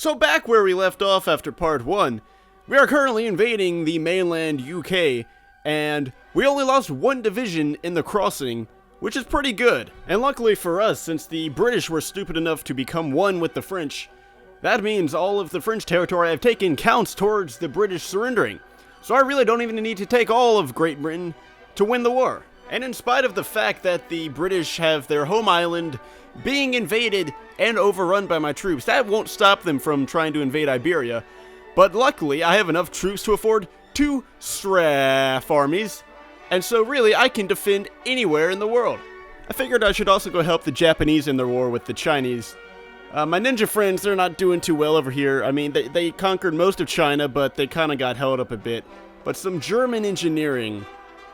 So back where we left off after part 1, we are currently invading the mainland UK, and we only lost one division in the crossing, which is pretty good. And luckily for us, since the British were stupid enough to become one with the French, that means all of the French territory I've taken counts towards the British surrendering. So I really don't even need to take all of Great Britain to win the war. And in spite of the fact that the British have their home island being invaded and overrun by my troops, that won't stop them from trying to invade Iberia. But luckily, I have enough troops to afford 2 straff armies, and so really, I can defend anywhere in the world. I figured I should also go help the Japanese in their war with the Chinese. My ninja friends, they're not doing too well over here. I mean, they conquered most of China, but they kind of got held up a bit. But some German engineering,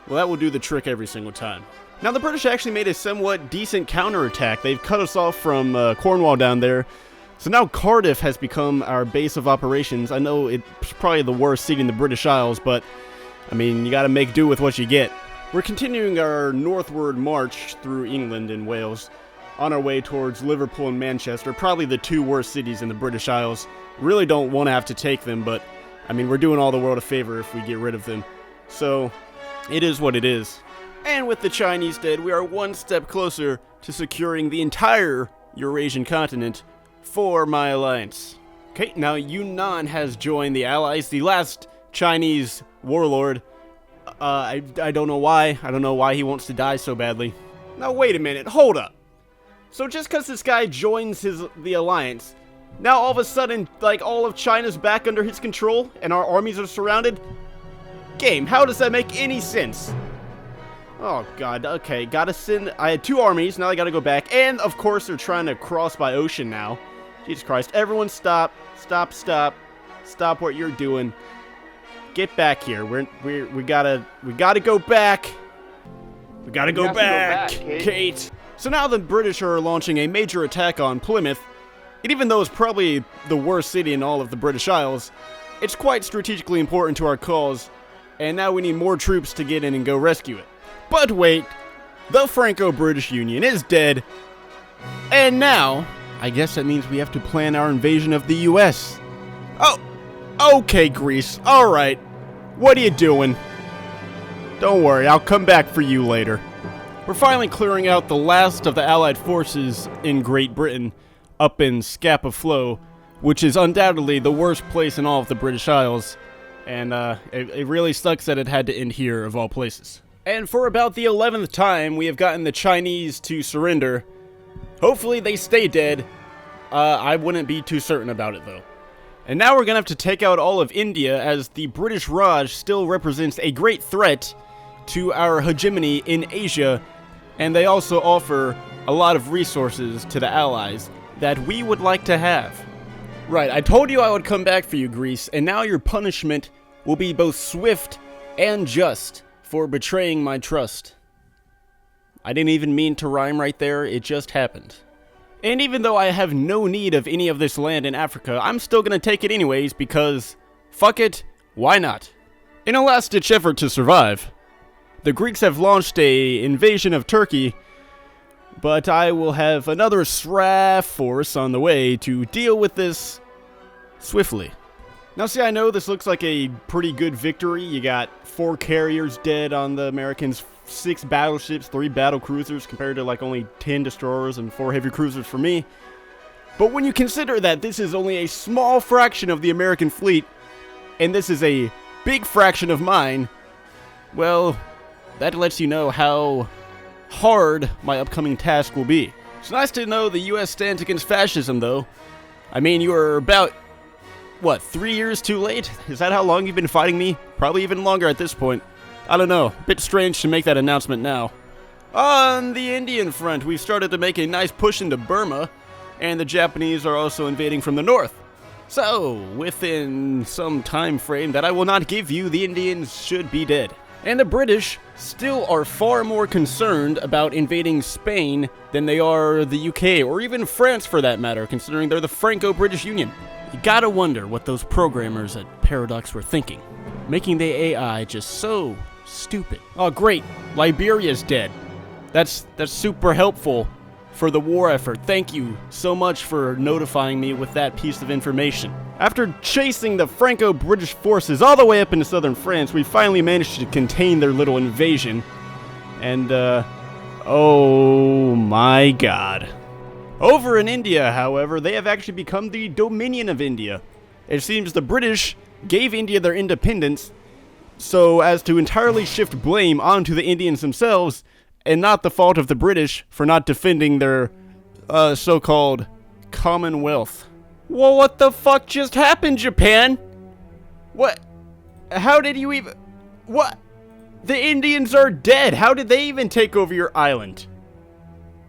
well, that will do the trick every single time. Now, the British actually made a somewhat decent counterattack. They've cut us off from Cornwall down there. So now Cardiff has become our base of operations. I know it's probably the worst city in the British Isles, but, I mean, you gotta make do with what you get. We're continuing our northward march through England and Wales, on our way towards Liverpool and Manchester, probably the 2 worst cities in the British Isles. Really don't want to have to take them, but, I mean, we're doing all the world a favor if we get rid of them. So, it is what it is. And with the Chinese dead, we are one step closer to securing the entire Eurasian continent for my alliance. Okay, now Yunnan has joined the Allies, the last Chinese warlord. I don't know why. I don't know why he wants to die so badly. Now wait a minute, hold up. So just because this guy joins the alliance, now all of a sudden, like, all of China's back under his control and our armies are surrounded? Game, how does that make any sense? Oh god, okay, gotta send, I had 2 armies, now I gotta go back, and of course they're trying to cross by ocean now. Jesus Christ, everyone stop what you're doing. Get back here, we gotta go back. We gotta go back, Kate. So now the British are launching a major attack on Plymouth, and even though it's probably the worst city in all of the British Isles, it's quite strategically important to our cause, and now we need more troops to get in and go rescue it. But wait, the Franco-British Union is dead, and now, I guess that means we have to plan our invasion of the US. Oh, okay, Greece, alright, what are you doing? Don't worry, I'll come back for you later. We're finally clearing out the last of the Allied forces in Great Britain, up in Scapa Flow, which is undoubtedly the worst place in all of the British Isles, and it really sucks that it had to end here, of all places. And for about the 11th time, we have gotten the Chinese to surrender. Hopefully they stay dead. I wouldn't be too certain about it, though. And now we're gonna have to take out all of India, as the British Raj still represents a great threat to our hegemony in Asia, and they also offer a lot of resources to the Allies that we would like to have. Right, I told you I would come back for you, Greece, and now your punishment will be both swift and just for betraying my trust. I didn't even mean to rhyme right there, it just happened. And even though I have no need of any of this land in Africa, I'm still gonna take it anyways because, fuck it, why not? In a last-ditch effort to survive, the Greeks have launched an invasion of Turkey, but I will have another SRAF force on the way to deal with this swiftly. Now see, I know this looks like a pretty good victory. You got 4 carriers dead on the Americans, 6 battleships, 3 battle cruisers, compared to like only 10 destroyers and 4 heavy cruisers for me. But when you consider that this is only a small fraction of the American fleet, and this is a big fraction of mine, well, that lets you know how hard my upcoming task will be. It's nice to know the US stands against fascism, though. I mean, you are about, what, 3 years too late? Is that how long you've been fighting me? Probably even longer at this point. I don't know, a bit strange to make that announcement now. On the Indian front, we've started to make a nice push into Burma, and the Japanese are also invading from the north. So, within some time frame that I will not give you, the Indians should be dead. And the British still are far more concerned about invading Spain than they are the UK, or even France for that matter, considering they're the Franco-British Union. You gotta wonder what those programmers at Paradox were thinking, making the AI just so stupid. Oh great, Liberia's dead. That's super helpful for the war effort. Thank you so much for notifying me with that piece of information. After chasing the Franco-British forces all the way up into southern France, we finally managed to contain their little invasion. And, oh my god. Over in India, however, they have actually become the Dominion of India. It seems the British gave India their independence so as to entirely shift blame onto the Indians themselves, and not the fault of the British for not defending their, so-called Commonwealth. Well, what the fuck just happened, Japan? What? How did you even... What? The Indians are dead. How did they even take over your island?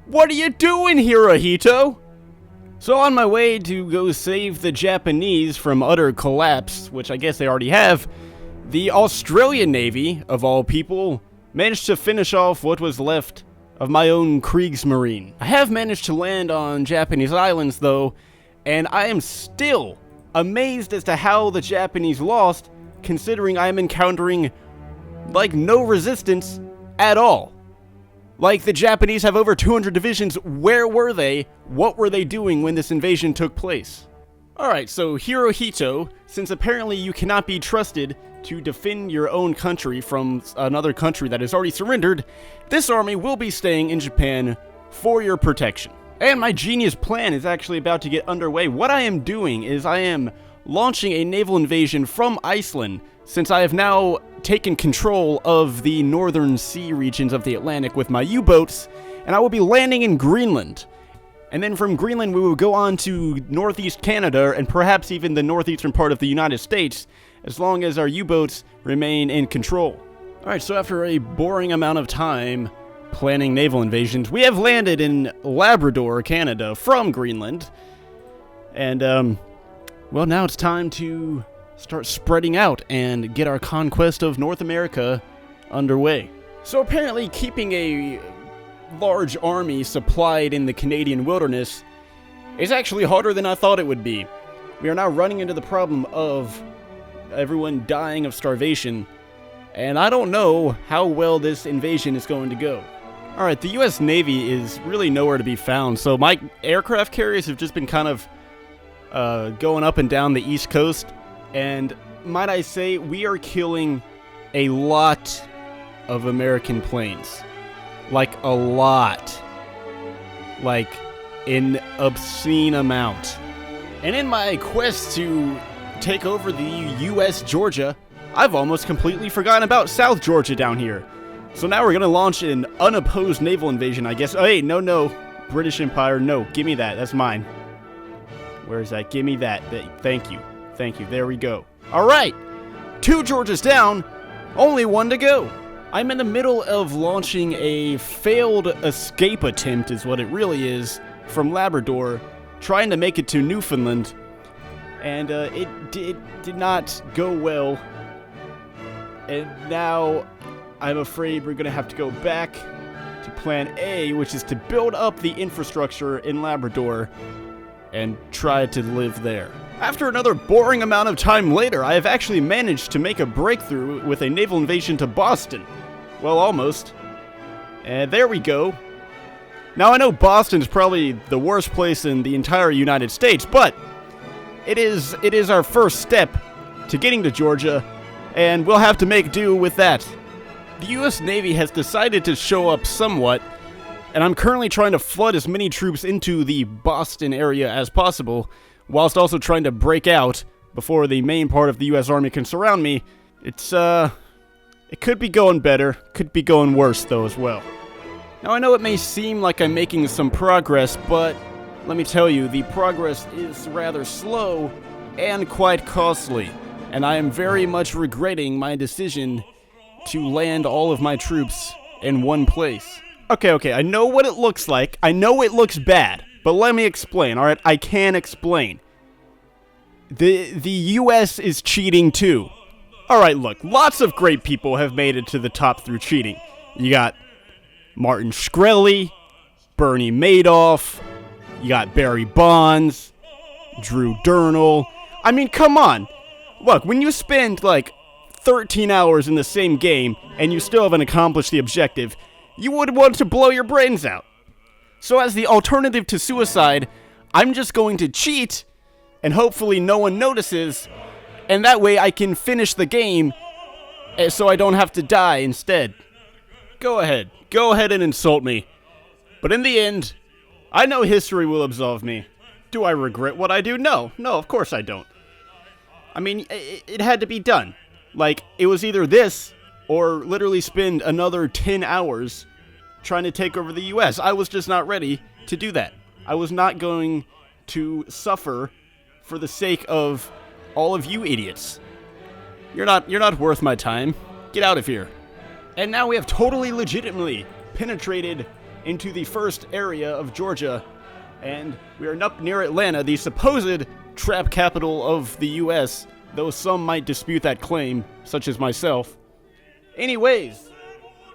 What are you doing, Hirohito? So on my way to go save the Japanese from utter collapse, which I guess they already have, the Australian Navy, of all people, managed to finish off what was left of my own Kriegsmarine. I have managed to land on Japanese islands, though, and I am still amazed as to how the Japanese lost, considering I am encountering, like, no resistance at all. Like, the Japanese have over 200 divisions. Where were they? What were they doing when this invasion took place? Alright, so Hirohito, since apparently you cannot be trusted to defend your own country from another country that has already surrendered, this army will be staying in Japan for your protection. And my genius plan is actually about to get underway. What I am doing is I am launching a naval invasion from Iceland, since I have now taken control of the northern sea regions of the Atlantic with my U-boats, and I will be landing in Greenland. And then from Greenland we will go on to northeast Canada and perhaps even the northeastern part of the United States, as long as our U-boats remain in control. Alright, so after a boring amount of time planning naval invasions, we have landed in Labrador, Canada, from Greenland. And, well, now it's time to start spreading out and get our conquest of North America underway. So apparently keeping a large army supplied in the Canadian wilderness is actually harder than I thought it would be. We are now running into the problem of everyone dying of starvation, and I don't know how well this invasion is going to go. Alright, the US Navy is really nowhere to be found, so my aircraft carriers have just been kind of going up and down the East Coast, and might I say, we are killing a lot of American planes. Like, a lot. Like, an obscene amount. And in my quest to take over the US Georgia, I've almost completely forgotten about South Georgia down here. So now we're gonna launch an unopposed naval invasion, I guess. Oh, hey, no. British Empire, no. Give me that. That's mine. Where is that? Give me that. Thank you. Thank you. There we go. Alright! 2 Georgias down, only 1 to go. I'm in the middle of launching a failed escape attempt, is what it really is, from Labrador, trying to make it to Newfoundland, and it did not go well. And now I'm afraid we're gonna have to go back to plan A, which is to build up the infrastructure in Labrador and try to live there. After another boring amount of time later, I have actually managed to make a breakthrough with a naval invasion to Boston. Well, almost. And there we go. Now, I know Boston is probably the worst place in the entire United States, but it is our first step to getting to Georgia, and we'll have to make do with that. The US Navy has decided to show up somewhat, and I'm currently trying to flood as many troops into the Boston area as possible, whilst also trying to break out before the main part of the US Army can surround me. It could be going better, could be going worse though as well. Now I know it may seem like I'm making some progress, but let me tell you, the progress is rather slow and quite costly, and I am very much regretting my decision to land all of my troops in one place. Okay, I know what it looks like, I know it looks bad, but let me explain, alright? I can explain. The US is cheating too. Alright, look, lots of great people have made it to the top through cheating. You got Martin Shkreli, Bernie Madoff, you got Barry Bonds, Drew Durnall. I mean, come on. Look, when you spend, like, 13 hours in the same game, and you still haven't accomplished the objective, you would want to blow your brains out. So as the alternative to suicide, I'm just going to cheat, and hopefully no one notices, and that way I can finish the game, so I don't have to die instead. Go ahead and insult me. But in the end, I know history will absolve me. Do I regret what I do? No, of course I don't. I mean, it had to be done. Like, it was either this, or literally spend another 10 hours trying to take over the US. I was just not ready to do that. I was not going to suffer for the sake of all of you idiots. You're not worth my time. Get out of here. And now we have totally legitimately penetrated into the first area of Georgia, and we are up near Atlanta, the supposed trap capital of the US, though some might dispute that claim, such as myself. Anyways,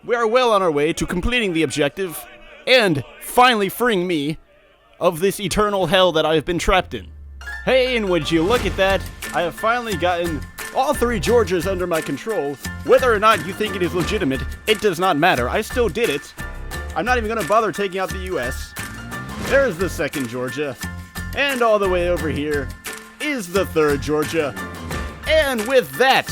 we are well on our way to completing the objective, and finally freeing me of this eternal hell that I have been trapped in. Hey, and would you look at that, I have finally gotten all 3 Georgias under my control. Whether or not you think it is legitimate, it does not matter. I still did it. I'm not even going to bother taking out the US. There's the 2nd Georgia. And all the way over here is the 3rd Georgia. And with that,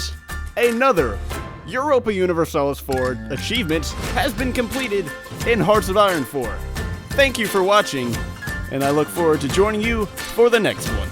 another Europa Universalis 4 achievement has been completed in Hearts of Iron 4. Thank you for watching, and I look forward to joining you for the next one.